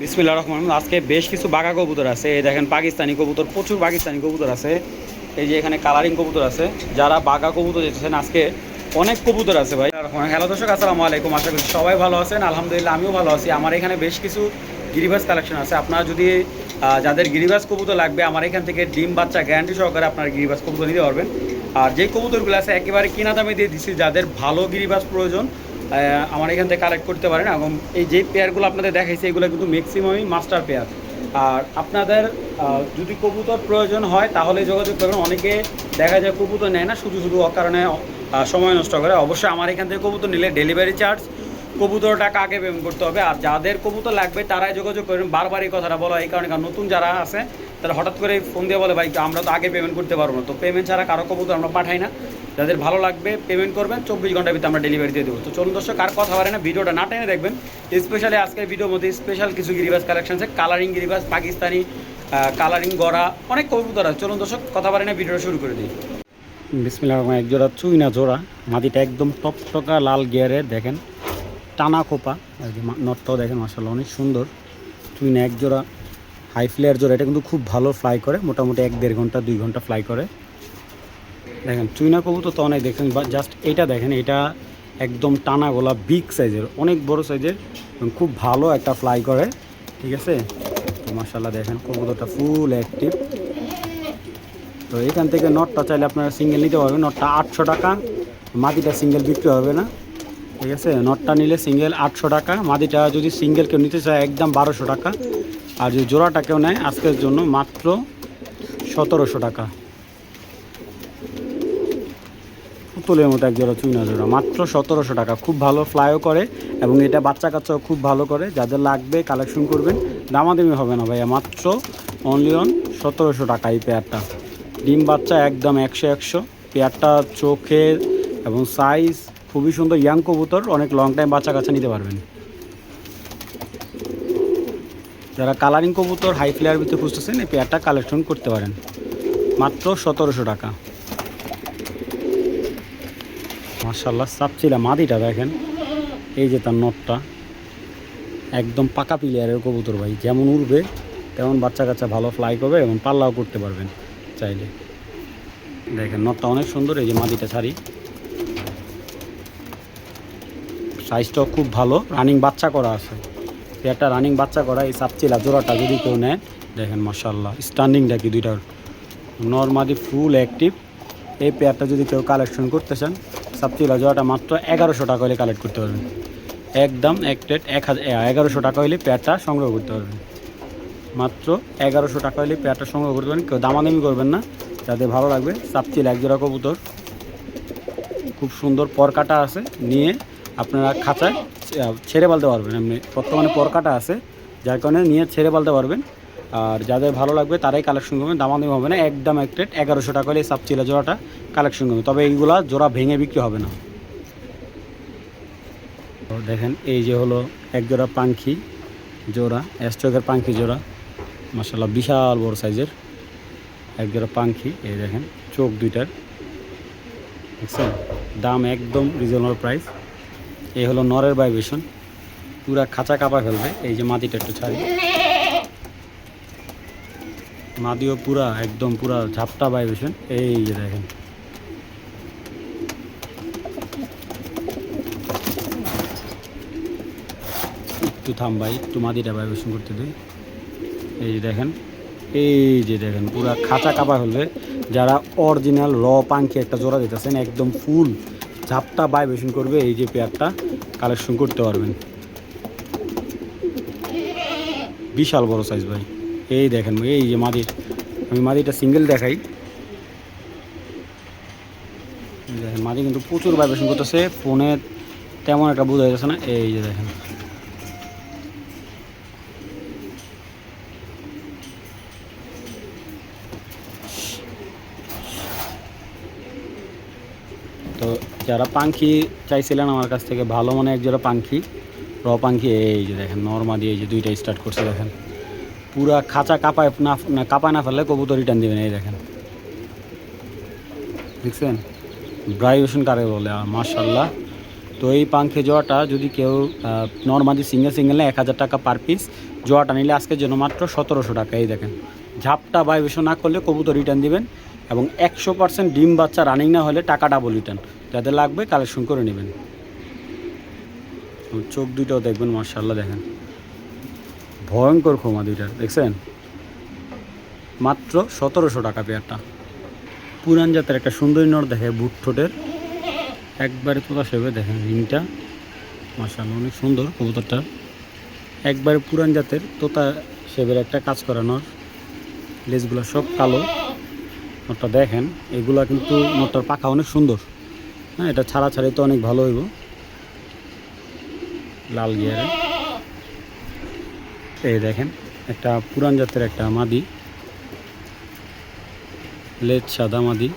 বিসমিল্লাহির রহমানির রহিম। আজকে বেশ কিছু বাঘা কবুতর আছে। এই দেখেন পাকিস্তানি কবুতর, প্রচুর পাকিস্তানি কবুতর আছে। এই যে এখানে কালারিং কবুতর আছে। যারা বাঘা কবুতর যেতেছেন আজকে অনেক কবুতর আছে ভাই। হ্যালো দর্শক, আসসালামু আলাইকুম। আশা করি সবাই ভালো আছেন। আলহামদুলিল্লাহ আমিও ভালো আছি। আমার এখানে বেশ কিছু গিরিবাজ কালেকশন আছে। আপনারা যদি যাদের গিরিবাজ কবুতর লাগবে, আমার এখান থেকে ডিম বাচ্চা গ্যারান্টি সহকারে আপনারা গিরিবাজ কবুতর নিতে পারবেন। আর যে কবুতরগুলো আছে একেবারে কিনা দামে দিয়ে দিচ্ছি। যাদের ভালো গিরিবাজ প্রয়োজন আমার এখান থেকে কালেক্ট করতে পারেন। এবং এই যে পেয়ারগুলো আপনাদের দেখাইছে এগুলো কিন্তু ম্যাক্সিমামই মাস্টার পেয়ার। আর আপনাদের যদি কবুতর প্রয়োজন হয় তাহলে যোগাযোগ করবেন। অনেকে দেখা যায় কবুতর নেয় না, শুধু শুধু অকারণে সময় নষ্ট করে। অবশ্যই আমার এখান থেকে কবুতর নিলে ডেলিভারি চার্জ, কবুতর টাকা আগে পেমেন্ট করতে হবে। আর যাদের কবুতর লাগবে তারাই যোগাযোগ করবেন। বারবার এই কথাটা বলা এই কারণে, কারণ নতুন যারা আছে তারা হঠাৎ করে ফোন দিয়ে বলে ভাই আমরা তো আগে পেমেন্ট করতে পারবো না। তো পেমেন্ট ছাড়া কারো কবুতর আমরা পাঠাই না। যাদের ভালো লাগবে পেমেন্ট করবেন, 24 ঘন্টার ভিতরে আমরা ডেলিভারি দিয়ে দেবো। তো চলুন দর্শক, আর কথা বলে না, ভিডিওটা না টেনে দেখবেন। স্পেশালি আজকের ভিডিওর মধ্যে স্পেশাল কিছু গিরিবাজ কালেকশন আছে। কালারিং গিরিবাজ, পাকিস্তানি কালারিং গড়া, অনেক কবুতর আছে। চলুন দর্শক, কথা বলে না, ভিডিওটা শুরু করে দিই। বিসমিল্লাহির রহমানির রহিম। এক জোড়া চুইনা জোড়া, মাটিটা একদম টকটকা লাল গিয়ারের, দেখেন টানা খোপা। আর কি নটটাও দেখেন মাশাআল্লাহ অনেক সুন্দর। চুইনা এক জোড়া হাই ফ্লেয়ার জোড়া। এটা কিন্তু খুব ভালো ফ্লাই করে, মোটামুটি 1-1.5 ঘন্টা 2 ঘন্টা ফ্লাই করে। দেখেন চুইনা কবুতর তো অনেক দেখেন, বা জাস্ট এটা দেখেন, এটা একদম টানা গোলা বিগ সাইজের, অনেক বড় সাইজের এবং খুব ভালো একটা ফ্লাই করে। ঠিক আছে, তো মাশাআল্লাহ দেখেন কবুতরটা ফুল অ্যাক্টিভ। তো এখান থেকে নটটা চাইলে আপনারা সিঙ্গেল নিতে পারবেন। নটটা 800 টাকা, মাদিটা সিঙ্গেল বিক্রি হবে না। ঠিক আছে, নটটা নিলে সিঙ্গেল 800 টাকা, মাদিটা যদি সিঙ্গেল কেউ নিতে চায় একদম 1200 টাকা। আর যদি জোড়াটা কেউ নেয় আজকের জন্য মাত্র 1700 টাকা। পুতুলের মতো এক জোড়া চুইনা জোড়া মাত্র 1700 টাকা। খুব ভালো ফ্লাইও করে এবং এটা বাচ্চা কাচ্চাও খুব ভালো করে। যাদের লাগবে কালেকশন করবেন, দামাদামি হবে না ভাইয়া, মাত্র অনলি অন 1700 টাকা এই পেয়ারটা। ডিম বাচ্চা একদম 100-100। পেয়ারটা চোখের এবং সাইজ খুবই সুন্দর। ইয়াং কবুতর, অনেক লং টাইম বাচ্চা কাচ্চা নিতে পারবেন। যারা কালারিং কবুতর হাই ফ্লেয়ার ভিতরে খুঁজতেছেন এই পেয়ারটা কালেকশন করতে পারেন, মাত্র 1700 টাকা। মাশাআল্লাহ সাপচিলা মাদিটা দেখেন, এই যে তার নটটা একদম পাকা প্লেয়ারের কবুতর ভাই। যেমন উড়বে তেমন বাচ্চা কাচ্চা ভালো ফ্লাই করবে এবং পাল্লাও করতে পারবেন চাইলে। দেখেন নটটা অনেক সুন্দর। এই যে মাদিটা ছাড়ি, সাইজটাও খুব ভালো। রানিং বাচ্চা করা আছে, একটা রানিং বাচ্চা করা এই সাপচিলা জোড়াটা যদি কেউ নেয়, দেখেন মাশাআল্লাহ স্ট্যান্ডিংটা কি, দুইটার নর্মাদি ফুল অ্যাক্টিভ। এই পেয়ারটা যদি কেউ কালেকশন করতে চান, সাপচিলা জোড়াটা মাত্র 1100 টাকা হলে কালেক্ট করতে পারবেন। একদম এক প্লেট 1100 টাকা হলে পেয়ারটা সংগ্রহ করতে পারবেন। মাত্র 1100 টাকা হলে পেয়ারটা সংগ্রহ করতে পারেন। কেউ দামাদামি করবেন না, যাদের ভালো লাগবে। সাপচিলা এক জোড়া কবুতর, খুব সুন্দর পরকাটা আছে, নিয়ে আপনারা খাঁচায় ছেড়ে পালতে পারবেন। এমনি বর্তমানে পরকাটা আছে, যার কারণে নিয়ে ছেড়ে পালতে পারবেন। আর যাদের ভালো লাগবে তারাই কালেকশন করবেন, দামাদামি হবে না। একদম এক প্লেট 1100 টাকা হলে সাপচিলা জোড়াটা কালেকশন করবেন। তবে এইগুলা জোড়া ভেঙে বিক্রি হবে না। তো দেখেন এই যে হলো এক জোড়া পাখি জোড়া, অ্যাস্ট্রকের পাখি জোড়া, মাশাআল্লাহ বিশাল বড় সাইজের এক জোড়া পাখি। এই দেখেন চোখ দুইটার, দেখছেন, দাম একদম রিজনেবল প্রাইস। এই হলো নরের ভাইব্রেশন, পুরা খাঁচা কাপা ফেলবে। এই যে মাদিটা একটু ছাড়ি, মাদিও পুরা একদম পুরা ঝাপটা ভাইব্রেশন। এই যে দেখেন একটু থাম ভাই, একটু মাদিটা ভাইব্রেশন করতে দিই। এই যে দেখেন, এই যে দেখেন পুরা খাঁচা কাপা ফেলবে। যারা অরিজিনাল র পাখি একটা জোড়া দিতেছেন, একদম ফুল ঝাপটা ভাইব্রেশন করবে, এই যে পেয়ারটা কালেকশন করতে পারবেন। বিশাল বড় সাইজ ভাই। এই দেখেন এই যে মাদির, আমি মাদিটা সিঙ্গেল দেখাই। দেখেন মাদি কিন্তু প্রচুর ভাইব্রেশন করতেছে, ফোনে তেমন একটা বোঝা যাচ্ছে না। এই যে দেখেন তো যারা পাখি চাইছিলেন আমার কাছ থেকে ভালো মানে এক জোড়া পাখি, র পাখি, এই যে দেখেন নর্মাদি এই যে দুইটা স্টার্ট করছে। দেখেন পুরা খাঁচা কাপায় না, কাপায় না ফেললে কবুতর রিটার্ন দেবেন। এই দেখেন দেখছেন ভাইব্রেশন কারে বলে, মাশাআল্লাহ। তো এই পাখি জোড়াটা যদি কেউ নর্মালি সিঙ্গেল নেয় 1000 টাকা পার পিস, জোয়াটা নিলে আজকের জন্য মাত্র 1700 টাকা। এই দেখেন, ঝাপটা ভাইবেশন না করলে কবুতর রিটার্ন দিবেন, এবং 100% ডিম বাচ্চা রানিং না হলে টাকা ডাবল রিটার্ন। যাদের লাগবে কালেকশন করে নেবেন। চোখ দুইটাও দেখবেন মাশাআল্লাহ, দেখেন ভয়ঙ্কর খোমা দুইটার, দেখছেন? মাত্র 1700 টাকা পেয়ারটা। পুরান জাতের একটা সুন্দরী নর দেখে, বুট ঠোঁটের, একবারে তোতা সেবে, দেখেন রিংটা মাশাআল্লাহ অনেক সুন্দর কবুতরটা। একবারে পুরান জাতের তোতা সেবের একটা কাজ করা নর, লেজগুলো সব কালো। নরটা দেখেন, এগুলা কিন্তু নরটার পাখা অনেক সুন্দর। হ্যাঁ, এটা ছাড়া ছাড়ি তো অনেক ভালো হইব। লাল গিয়ারে এই দেখেন একটা পুরান জাতের একটা মাদি, লেজ সাদা মাদি,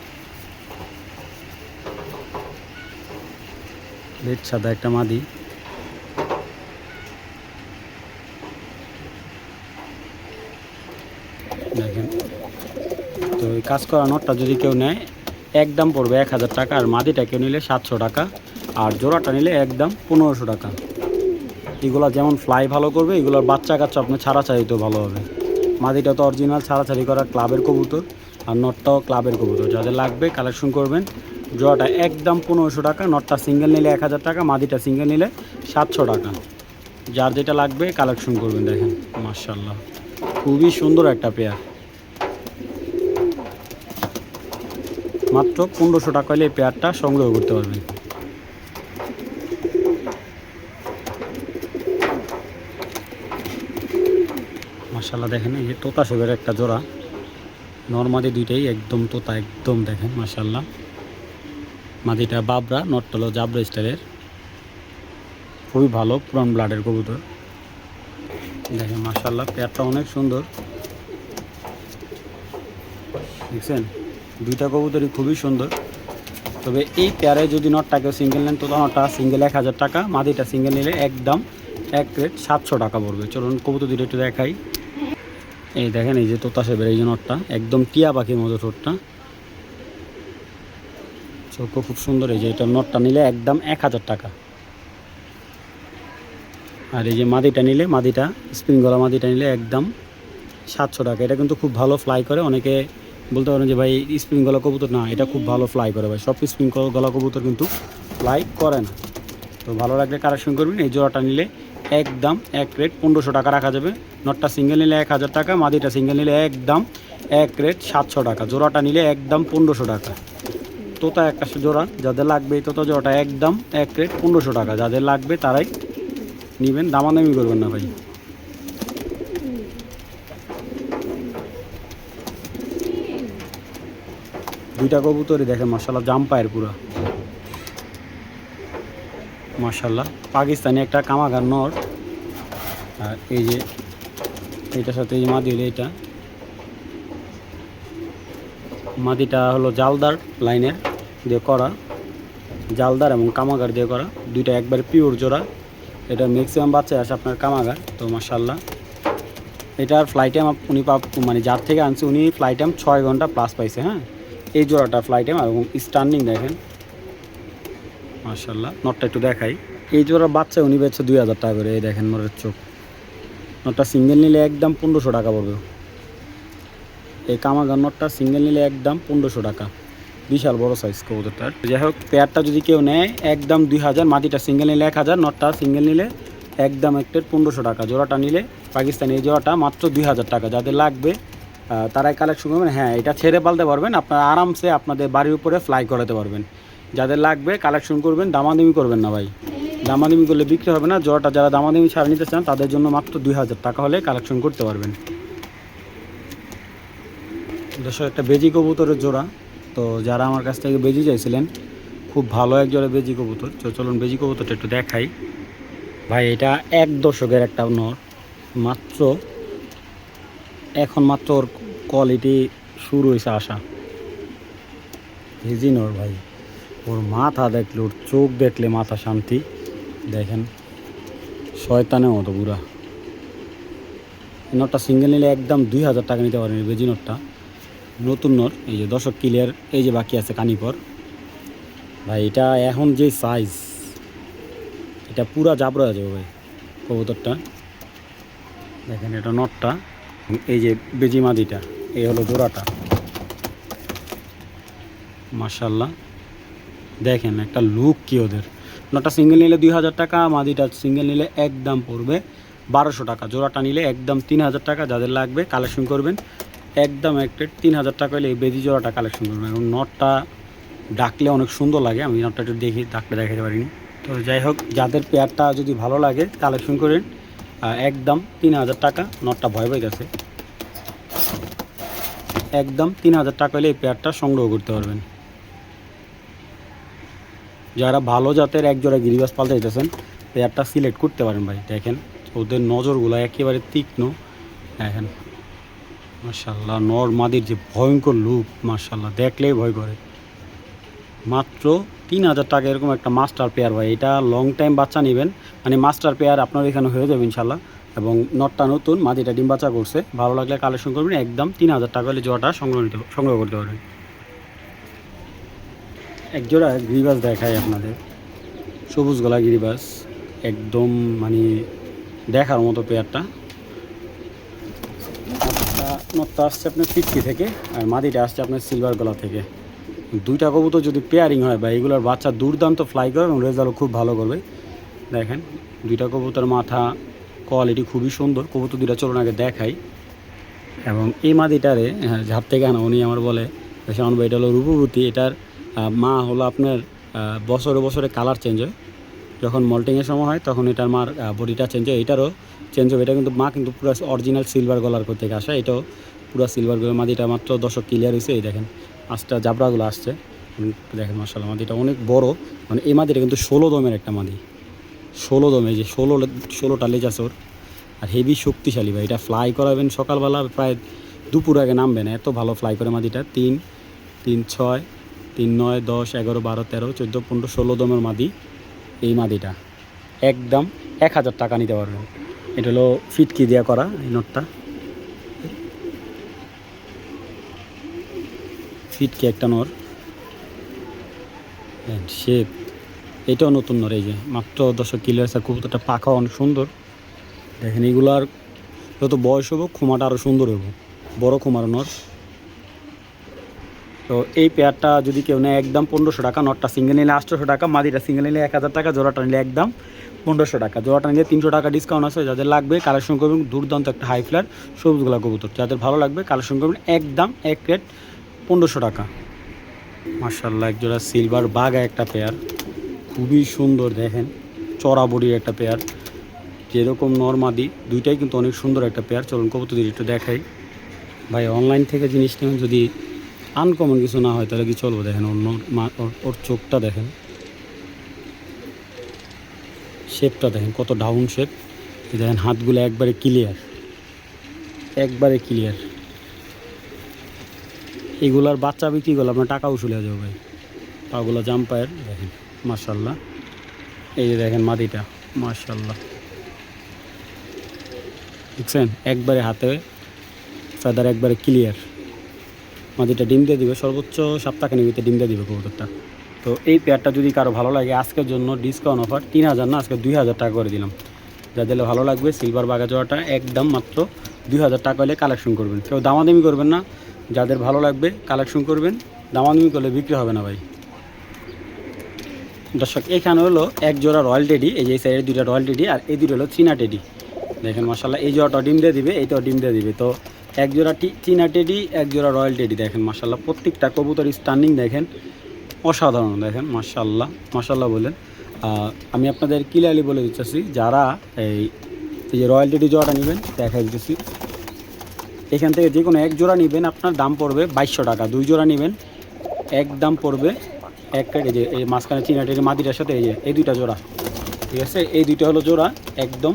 লেজ সাদা একটা মাদি। দেখেন, তো এই কাজ করা নটটা যদি কেউ নেয় একদম পড়বে 1000 টাকা, আর মাদিটা কেউ নিলে 700 টাকা, আর জোড়াটা নিলে একদম 1500 টাকা। এগুলা যেমন ফ্লাই ভালো করবে, এগুলোর বাচ্চা কাচ্চা আপনার ছাড়াছাড়িতেও ভালো হবে। মাদিটা তো অরিজিনাল ছাড়াছাড়ি করা ক্লাবের কবুতর, আর নটটাও ক্লাবের কবুতর। যাদের লাগবে কালেকশন করবেন। জোড়াটা একদম 1500 টাকা, নটটা সিঙ্গেল নিলে 1000 টাকা, মাদিটা সিঙ্গেল নিলে 700 টাকা। যার যেটা লাগবে কালেকশন করবেন। দেখেন মাশাআল্লাহ খুবই সুন্দর একটা পেয়ার। মাত্র 1500 টাকা হলে এই পেয়ারটা সংগ্রহ করতে পারবেন। মাশাআল্লাহ দেখেন, এই যে তোতা সেবের একটা জোড়া, নর্মাদি দুইটাই একদম তোতা, একদম দেখেন মাশাআল্লাহ। মাদিটা বাবরা, নটটা হলো জাবরা স্টাইলের, খুবই ভালো পুরান ব্লাডের কবুতর। দেখেন মাশাআল্লাহ পেয়ারটা অনেক সুন্দর, দেখছেন? দুইটা কবুতরই খুবই সুন্দর। তবে এই পেয়ারে যদি নটটাকেও সিঙ্গেল নেন, তোতা নটটা সিঙ্গেল 1000 টাকা, মাদিটা সিঙ্গেল নিলে একদম এক রেট 700 টাকা পড়বে। চলুন কবুতর দুটো একটু দেখাই। এই দেখেন, এই যে তোতা সেবের এই যে নটটা, একদম টিয়া পাখির মতো ঠোঁটটা, চোখও খুব সুন্দর। এই যে এটা নটটা নিলে একদম 1000 টাকা। আর এই যে মাদিটা নিলে, মাদিটা স্প্রিং গলা মাদিটা নিলে একদম 700 টাকা। এটা কিন্তু খুব ভালো ফ্লাই করে। অনেকে বলতে পারেন যে ভাই স্প্রিং গলা কবুতর, না, এটা খুব ভালো ফ্লাই করে ভাই। সব স্প্রিং গলা কবুতর কিন্তু ফ্লাই করে না। তো ভালো লাগলে কালেকশন করবেন। এই জোড়াটা নিলে একদম এক রেট 1500 টাকা রাখা যাবে। নটটা সিঙ্গেল নিলে 1000 টাকা, মাদিটা সিঙ্গেল নিলে একদম এক রেট 700 টাকা। জোড়াটা নিলে একদম 1500 টাকা। তোতা একটা জোড়া, যাদের লাগবে এই তোতা জোড়াটা একদম এক রেট 1500 টাকা। যাদের লাগবে তারাই নেবেন, দামাদামি করবেন না ভাই। দুইটা কবুতরই দেখেন মাশাআল্লাহ জাম্পায়ের পুরা মাশাআল্লাহ। পাকিস্তানি একটা কামাগার নর, আর এই যে এইটার সাথে এই যে মাদি হলো, এটা মাদিটা হলো জালদার লাইনের দিয়ে করা, জালদার এবং কামাগার দিয়ে করা, দুইটা একবার পিওর জোড়া। এটা ম্যাক্সিমাম বাচ্চায় আসে আপনার কামাগার। তো মাশাআল্লাহ এটার ফ্লাই টাইম উনি মানে যার থেকে আনছে উনি ফ্লাই টাইম 6 ঘন্টা প্লাস পাইছে। হ্যাঁ, এই জোড়াটা ফ্লাই টাইম এবং স্টার্নিং দেখেন মাশাআল্লাহ। নটটা একটু দেখাই। এই জোড়ার বাচ্চা উনি বেচছে 2000 টাকা করে। এই দেখেন নরের চোখ। নটটা সিঙ্গেল নিলে একদম 1500 টাকা পড়বে। এই কামাগার নটটা সিঙ্গেল নিলে একদম 1500 টাকা। বিশাল বড় সাইজ কবুতরটার। যাই হোক, পেয়ারটা যদি কেউ নেয় একদম 2000, মাদিটা সিঙ্গেল নিলে 1000, নটটা সিঙ্গেল নিলে একদম একটা 1500 টাকা। জোড়াটা নিলে পাকিস্তানি এই জোড়াটা মাত্র 2000 টাকা। যাদের লাগবে তারাই কালেকশন করবেন। হ্যাঁ, এটা ছেড়ে পালতে পারবেন, আপনারা আরামসে আপনাদের বাড়ির উপরে ফ্লাই করাতে পারবেন। যাদের লাগবে কালেকশন করবেন, দামাদামি করবেন না ভাই। দামাদামি করলে বিক্রি হবে না। জোড়াটা যারা দামাদামি ছাড়া নিতে চান তাদের জন্য মাত্র 2000 টাকা হলে কালেকশন করতে পারবেন। দর্শক, একটা বেজি কবুতরের জোড়া। তো যারা আমার কাছ থেকে বেজি চাইছিলেন, খুব ভালো এক জোড়া বেজি কবুতর। তো চলুন বেজি কবুতরটা একটু দেখাই ভাই। এটা 1 দশকের একটা নর, মাত্র এখন মাত্র ওর কোয়ালিটি শুরু হয়েছে আসা। বেজি নর ভাই, ওর মাথা দেখলে, ওর চোখ দেখলে মাথা শান্তি। দেখেন শয়তানের মতো পুরা। নটটা সিঙ্গেল নিলে একদম 2000 টাকা নিতে পারেন। বেজি নটটা নতুন নর। এই যে দর্শক ক্লিয়ার, এই যে বাকি আছে কানিপর ভাই। এটা এখন যে সাইজ, এটা পুরা জাবরা হয়ে যাবে ভাই কবুতরটা। দেখেন এটা নটটা, এই যে বেজি মাদিটা, এই হলো জোড়াটা। মাশাল্লাহ দেখেন একটা লুক কি ওদের। নটটা সিঙ্গেল নিলে 2000 টাকা, মাদিটা সিঙ্গেল নিলে একদম পড়বে 1200 টাকা, জোড়াটা নিলে একদম 3000 টাকা। যাদের লাগবে কালেকশন করবেন, একদম এক প্লেট 3000 টাকা হলে এই বেজি জোড়াটা কালেকশন করবেন। এবং নটটা ডাকলে অনেক সুন্দর লাগে, আমি নটটা একটু দেখি, ডাকলে দেখাতে পারিনি। তো যাই হোক, যাদের পেয়ারটা যদি ভালো লাগে কালেকশন করেন, একদম 3000 টাকা। নটটা ভয় পাইতেছে, একদম 3000 টাকা হলে এই পেয়ারটা সংগ্রহ করতে পারবেন। যারা ভালো জাতের এক জোড়া গিরিবাস পালতে যেতেছেন, পেয়ারটা সিলেক্ট করতে পারেন ভাই। দেখেন ওদের নজরগুলো একেবারে তীক্ষ্ণ। দেখেন মাশাল্লাহ, নর মাদির যে ভয়ঙ্কর লুক, মাশাল্লাহ দেখলেই ভয় করে। মাত্র 3000 টাকা এরকম একটা মাস্টার পেয়ার ভাই। এটা লং টাইম বাচ্চা নেবেন, মানে মাস্টার পেয়ার আপনার এখানে হয়ে যাবে ইনশাল্লাহ। এবং নটটা নতুন, মাদিটা ডিম বাচ্চা করছে। ভালো লাগলে কালেকশন করবেন, একদম 3000 টাকা হলে জোড়াটা সংগ্রহ করতে পারবেন। এক জোড়া গিরিবাস দেখায় আপনাদের, সবুজ গলা গিরিবাস, একদম মানে দেখার মতো পেয়ারটা। নটটা আসছে আপনার ফিটকি থেকে, আর মাদিটা আসছে আপনার সিলভার গলা থেকে। দুইটা কবুতর যদি পেয়ারিং হয় বা এগুলোর বাচ্চা দুর্দান্ত ফ্লাই করে এবং রেজাল্টও খুব ভালো করবে। দেখেন দুইটা কবুতর মাথা কোয়ালিটি খুবই সুন্দর। কবুতর দুইটা চলুন আগে দেখাই। এবং এই মাদিটারে ঝাপ থেকে আনা, উনি আমার বলে শাওন ভাই এটা হলো রূপবতী। এটার মা হলো আপনার বছরে বছরে কালার চেঞ্জ হয়, যখন মল্টিংয়ের সময় হয় তখন এটার মার বডিটা চেঞ্জ হয়, এটারও চেঞ্জ হবে। এটা কিন্তু মা কিন্তু পুরো অরিজিনাল সিলভার গলার থেকে আসে, এটাও পুরো সিলভার গলার। মাদিটা মাত্র 10 ক্লিয়ার হয়েছে। এই দেখেন আজটা জাবরাগুলো আসছে, দেখেন মাশাআল্লাহ মাদিটা অনেক বড়। মানে এই মাদিটা কিন্তু 16 দমের একটা মাদি, 16 দমে, যে 16টা লেজ আছে ওর। আর হেভি শক্তিশালী ভাই। এটা ফ্লাই করাবেন সকালবেলা, প্রায় দুপুর আগে নামবে না, এত ভালো ফ্লাই করে মাদিটা। 3, 3, 6, 3, 9, 10, 11, 12, 13, 14, 15, 16 দমের মাদি। এই মাদিটা একদম 1000 টাকা নিতে পারবেন। এটা হলো ফিটকি দেওয়া করা এই নটটা, ফিটকি একটা নর শেপ। এটাও নতুন নর, এই যে মাত্র 10 কিলো আছে। কবুতরটা পাখা অনেক সুন্দর। দেখেন এগুলার যত বয়স হবো খোমাটা আরও সুন্দর হবো, বড় খোমার নর। তো এই পেয়ারটা যদি কেউ নেয় একদম 1500 টাকা। নটটা সিঙ্গেল নিলে 800 টাকা, মাদিটা সিঙ্গেল নিলে 1000 টাকা, জোড়াটা নিলে একদম 1500 টাকা। জোড়াটা নিলে 300 টাকা ডিসকাউন্ট আছে। যাদের লাগবে কালেকশন করবেন, দুর্দান্ত একটা হাই ফ্লার সবুজগুলা কবুতর। যাদের ভালো লাগবে কালেকশন করবেন, একদম এক রেট 1500 টাকা। মাশাআল্লাহ এক জোড়া সিলভার বাঘা একটা পেয়ার, খুবই সুন্দর। দেখেন চড়া বডির একটা পেয়ার, যেরকম নরমাদি দুইটাই কিন্তু অনেক সুন্দর একটা পেয়ার। চলুন কবুতর একটু দেখাই ভাই। অনলাইন থেকে জিনিস নেবেন, যদি আনকমন কিছু না হয় তাহলে কি চলবো। দেখেন ওর চোখটা দেখেন, শেপটা দেখেন কত ডাউন শেপ। দেখেন হাতগুলো একবারে ক্লিয়ার, একবারে ক্লিয়ার। এগুলার বাচ্চা বিক্রি করলে আপনার টাকা উসুল হয়ে যাবে ভাই। পাগুলো জাম্পায়ের দেখেন মাশাআল্লাহ। এই যে দেখেন মাদিটা মাশাআল্লাহ, দেখছেন একবারে হাতে ফেদার একবারে ক্লিয়ার। মাদিটা ডিম দিয়ে দিবে, সর্বোচ্চ সপ্তাহখানেক ভিতরে ডিম দিয়ে দিবে কবুতরটা। তো এই পেয়ারটা যদি কারো ভালো লাগে, আজকের জন্য ডিসকাউন্ট অফার 3000 না, আজকে 2000 টাকা করে দিলাম। যাদের ভালো লাগবে সিলভার বাঘা জোড়াটা একদম মাত্র 2000 টাকা হলে কালেকশন করবেন। কেউ দামাদামি করবেন না, যাদের ভালো লাগবে কালেকশন করবেন। দামাদামি করলে বিক্রি হবে না ভাই। দর্শক এখানে হলো এক জোড়া রয়্যাল টেডি, এই যে এই সাইডের দুইটা রয়্যাল টেডি, আর এই দুটো হলো চীনা টেডি। দেখেন মাশাআল্লাহ এই জোড়াটা ডিম দিয়ে দিবে, এইটাও ডিম দিয়ে দিবে। তো এক জোড়া চীনা টেডি, এক জোড়া রয়্যাল টেডি। দেখেন মাশাআল্লাহ প্রত্যেকটা কবুতর স্টান্ডিং দেখেন, অসাধারণ। দেখেন মাশাআল্লাহ মাশাআল্লাহ বলেন। আমি আপনাদের ক্লিয়ারলি বলে দিচ্ছি, যারা এই যে রয়্যাল টেডি জোড়াটা নেবেন দেখা দিতেছি, এখান থেকে যে কোনো এক জোড়া নেবেন আপনার দাম পড়বে 2200 টাকা। 2 জোড়া নেবেন এক দাম পড়বে এক টাকা। যে এই মাঝখানে চীনা টেডি মাদিটার সাথে এই দুইটা জোড়া, ঠিক আছে, এই দুইটা হলো জোড়া একদম।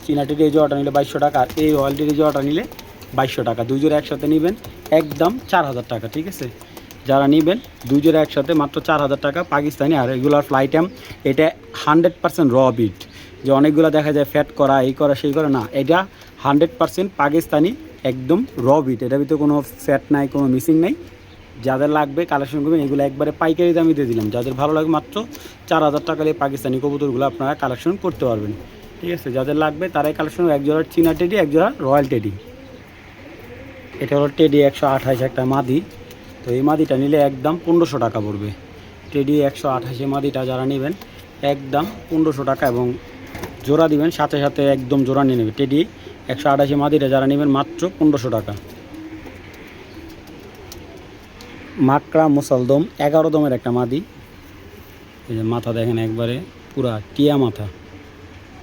চীনা টেডি এই জোড়াটা নিলে 2200 টাকা, আর এই রয়্যাল টেডি জোড়াটা নিলে 2200 টাকা। 2 জোড়া একসাথে নেবেন একদম 4000 টাকা, ঠিক আছে। যারা নেবেন 2 জোড়া একসাথে মাত্র 4000 টাকা পাকিস্তানি। আর রেগুলার ফ্লাইটাম, এটা 100% র বিট। যে অনেকগুলো দেখা যায় ফ্যাট করা, এই করা সেই করা, না, এটা 100% পাকিস্তানি একদম র বিট। এটার ভিতরে কোনো ফ্যাট নাই, কোনো মিসিং নাই। যাদের লাগবে কালেকশন করবেন, এগুলো একবারে পাইকারি দামে দিয়ে দিলাম। যাদের ভালো লাগে মাত্র 4000 টাকা দিয়ে পাকিস্তানি কবুতরগুলো আপনারা কালেকশন করতে পারবেন। ঠিক আছে, যাদের লাগবে তারাই কালেকশন। এক জোড়া চীনা টেডি, এক জোড়া রয়্যাল টেডি। এটা হলো টেডি 128 একটা মাদি। তো এই মাদিটা নিলে একদম 1500 টাকা পড়বে। টেডি 128 মাদিটা যারা নেবেন একদম 1500 টাকা, এবং জোড়া দিবেন সাথে সাথে একদম জোড়া নিয়ে নেবে। টেডি 128 মাদিটা যারা নেবেন মাত্র 1500 টাকা। মাকড়া মুসলদম 11 দমের একটা মাদি। এই যে মাথা দেখেন একবারে পুরা টিয়া মাথা,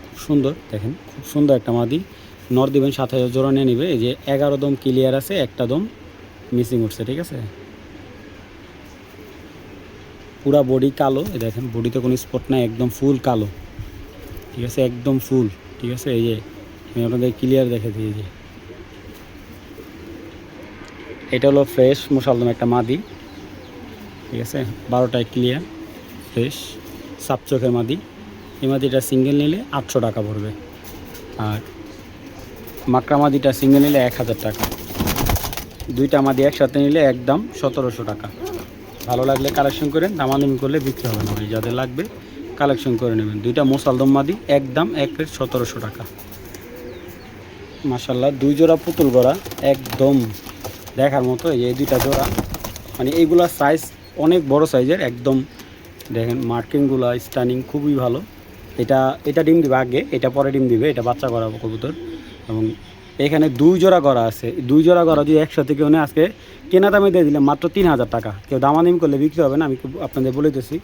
খুব সুন্দর দেখেন, খুব সুন্দর একটা মাদি। নর দিবেন সাথে জোড়া নিয়ে নেবে। এই যে 11 দম ক্লিয়ার আছে, একটা দম মিসিং উঠছে, ঠিক আছে। পুরা বডি কালো, এই দেখেন বডিতে কোনো স্পট নাই, একদম ফুল কালো, ঠিক আছে, একদম ফুল, ঠিক আছে। এই যে আমি আপনাদের ক্লিয়ার দেখে দিই, এই যে এটা হলো ফ্রেশ মুসালদম একটা মাদি, ঠিক আছে। 12টায় ক্লিয়ার ফ্রেশ সাপ চোখের মাদি। এই মাদিটা সিঙ্গেল নিলে 800 টাকা পড়বে, আর মাকড়া মাদিটা সিঙ্গেল নিলে 1000 টাকা। দুইটা মাদি একসাথে নিলে একদম 1700 টাকা। ভালো লাগলে কালেকশন করেন, দামাদামি করলে বিক্রি হবে না। যাদের লাগবে কালেকশন করে নেবেন। দুইটা মুসালদম মাদি একদম এক রেট 1700 টাকা। মাশাল্লাহ 2 জোড়া পুতুল গড়া একদম দেখার মতো। এই দুইটা জোড়া মানে এইগুলা সাইজ অনেক বড় সাইজের, একদম দেখেন মার্কিংগুলা স্টানিং খুবই ভালো। এটা ডিম দিবে আগে, এটা পরে ডিম দিবে, এটা বাচ্চা করা কবুতর। এবং এখানে 2 জোড়া গড়া আছে। 2 জোড়া গড়া যদি একসাথে কেউ নেয় আজকে কেনা দামে দিয়ে দিলে মাত্র 3000 টাকা। কেউ দামাদামি করলে বিক্রি হবে না, আমি আপনাদের বলে দিচ্ছি।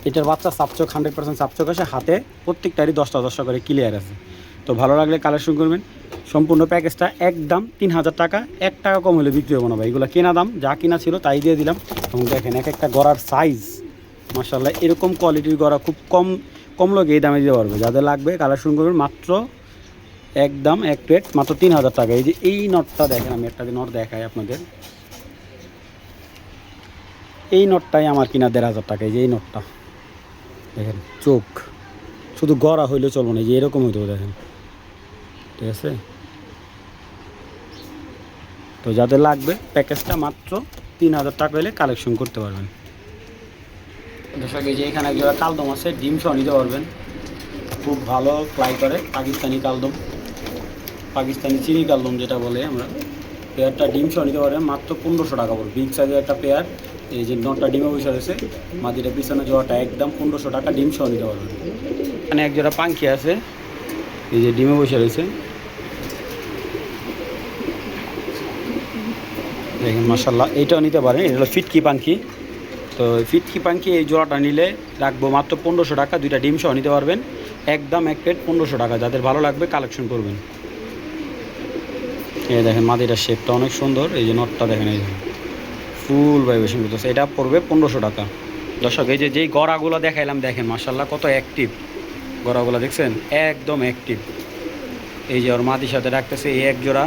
এটার বাচ্চা সাপচোক 100% সাপচোক আসে, হাতে প্রত্যেকটারই 10টা করে ক্লিয়ার আছে। তো ভালো লাগলে কালেকশন করবেন। সম্পূর্ণ প্যাকেজটা একদম 3000 টাকা, 1 টাকা কম হলে বিক্রি হবে না ভাই। এগুলো কেনা দাম, যা কিনা ছিল তাই দিয়ে দিলাম। এবং দেখেন এক একটা গড়ার সাইজ মাশাল্লাহ, এরকম কোয়ালিটির গড়া খুব কম লোক এই দামে দিতে পারবে। যাদের লাগবে কালেকশন করবেন মাত্র একদম এক প্লেট মাত্র 3000 টাকা। এই যে এই নটটা দেখেন, আমি একটা নট দেখাই আপনাদের। এই নটটাই আমার কিনা 1500 টাকা। এই যে এই নটটা দেখেন, চোখ শুধু গড়া হইলে চলবো না, যে এরকম হইতে হবে দেখেন, ঠিক আছে। তো যাদের লাগবে প্যাকেজটা মাত্র 3000 টাকা হলে কালেকশন করতে পারবেন। দর্শক এই যে এখানে একজোড়া কালদম আছে, ডিম সহ নিতে পারবেন। খুব ভালো ফ্লাই করে, পাকিস্তানি কালদম, পাকিস্তানি চিনি কালদম যেটা বলে আমরা। পেয়ারটা ডিম সহ নিতে পারবেন মাত্র 1500 টাকা পড়বে। বিগ সাইজের একটা পেয়ার। এই যে নটটা ডিমে বসে রয়েছে, মাদিটা পিছনে জোড়াটা একদম 1500 টাকা, ডিম সহ নিতে পারবেন। এখানে এক জোড়া পাঙ্খি আছে, এই যে ডিমে বসে রয়েছে দেখেন মাশাল্লাহ। এইটাও নিতে পারেন, এটা হলো ফিটকি পাঙ্খি। তো ফিটকি পাঙ্খি এই জোড়াটা নিলে রাখবো মাত্র 1500 টাকা। দুইটা ডিম সহ নিতে পারবেন একদম এক প্লেট 1500 টাকা। যাদের ভালো লাগবে কালেকশন করবেন। এই দেখেন মাদিটার শেপটা অনেক সুন্দর। এই যে নটটা দেখেন, এই ফুল ভাইব্রেশন করতেছে, এটা পড়বে 1500 টাকা। দর্শক এই যে যেই গড়াগুলো দেখাইলাম দেখেন মাশাল্লাহ কত অ্যাক্টিভ গড়াগুলো, দেখছেন একদম অ্যাক্টিভ। এই যে ওর মাদির সাথে রাখতেছে এই এক জোড়া,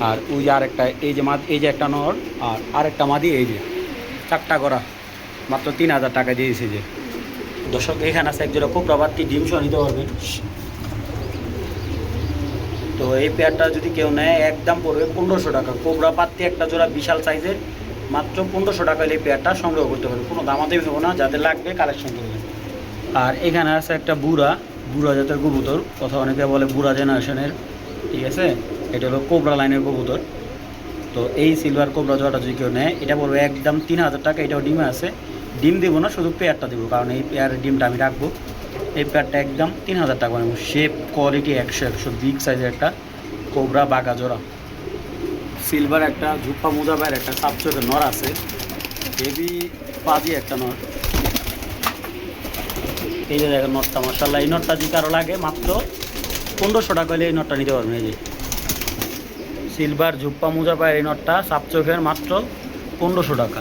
আর ওই যে আরেকটা, এই যে এই যে একটা নর আর আরেকটা মাদি, এই যে 4টা গড়া মাত্র 3000 টাকা দিয়েছে। যে দর্শক এখানে আছে এক জোড়া কোবরা বাতি, ডিম সহ নিতে পারবেন। তো এই পেয়ারটা যদি কেউ নেয় একদম পড়বে 1500 টাকা। কোবরা পাত্তি একটা জোড়া বিশাল সাইজের, মাত্র 1500 টাকা এই পেয়ারটা সংগ্রহ করতে পারবে। কোনো দামাদামি হবে না, যাদের লাগবে কালেকশন করবেন। আর এখানে আছে একটা বুড়া জাতের কবুতর, কথা অনেকে বলে বুড়া জেনারেশনের, ঠিক আছে। এটা হলো কোবরা লাইনের কবুতর। তো এই সিলভার কোবরা জোড়াটা যদি কেউ নেয় এটা পড়বে একদম 3000 টাকা। এটাও ডিমে আছে, ডিম দেবো না, শুধু পেয়ারটা দেবো, কারণ এই পেয়ারের ডিমটা আমি রাখবো। এই পেয়ারটা একদম 3000 টাকা। মানে শেপ কোয়ালিটি 100 বিগ সাইজের একটা কোবরা বাঘা জোড়া। সিলভার একটা ঝুপ্পা মুজাবের একটা সাপচোখের নর আছে, হেভি পাজি একটা নর। এই যে দেখেন নটটা মাশাআল্লাহ। এই নটটা যদি কারো লাগে মাত্র 1500 টাকা হলে এই নটটা নিতে পারবেন। এই যে সিলভার ঝুপ্পা মুজাবের এই নটটা সাপচোখের মাত্র 1500 টাকা।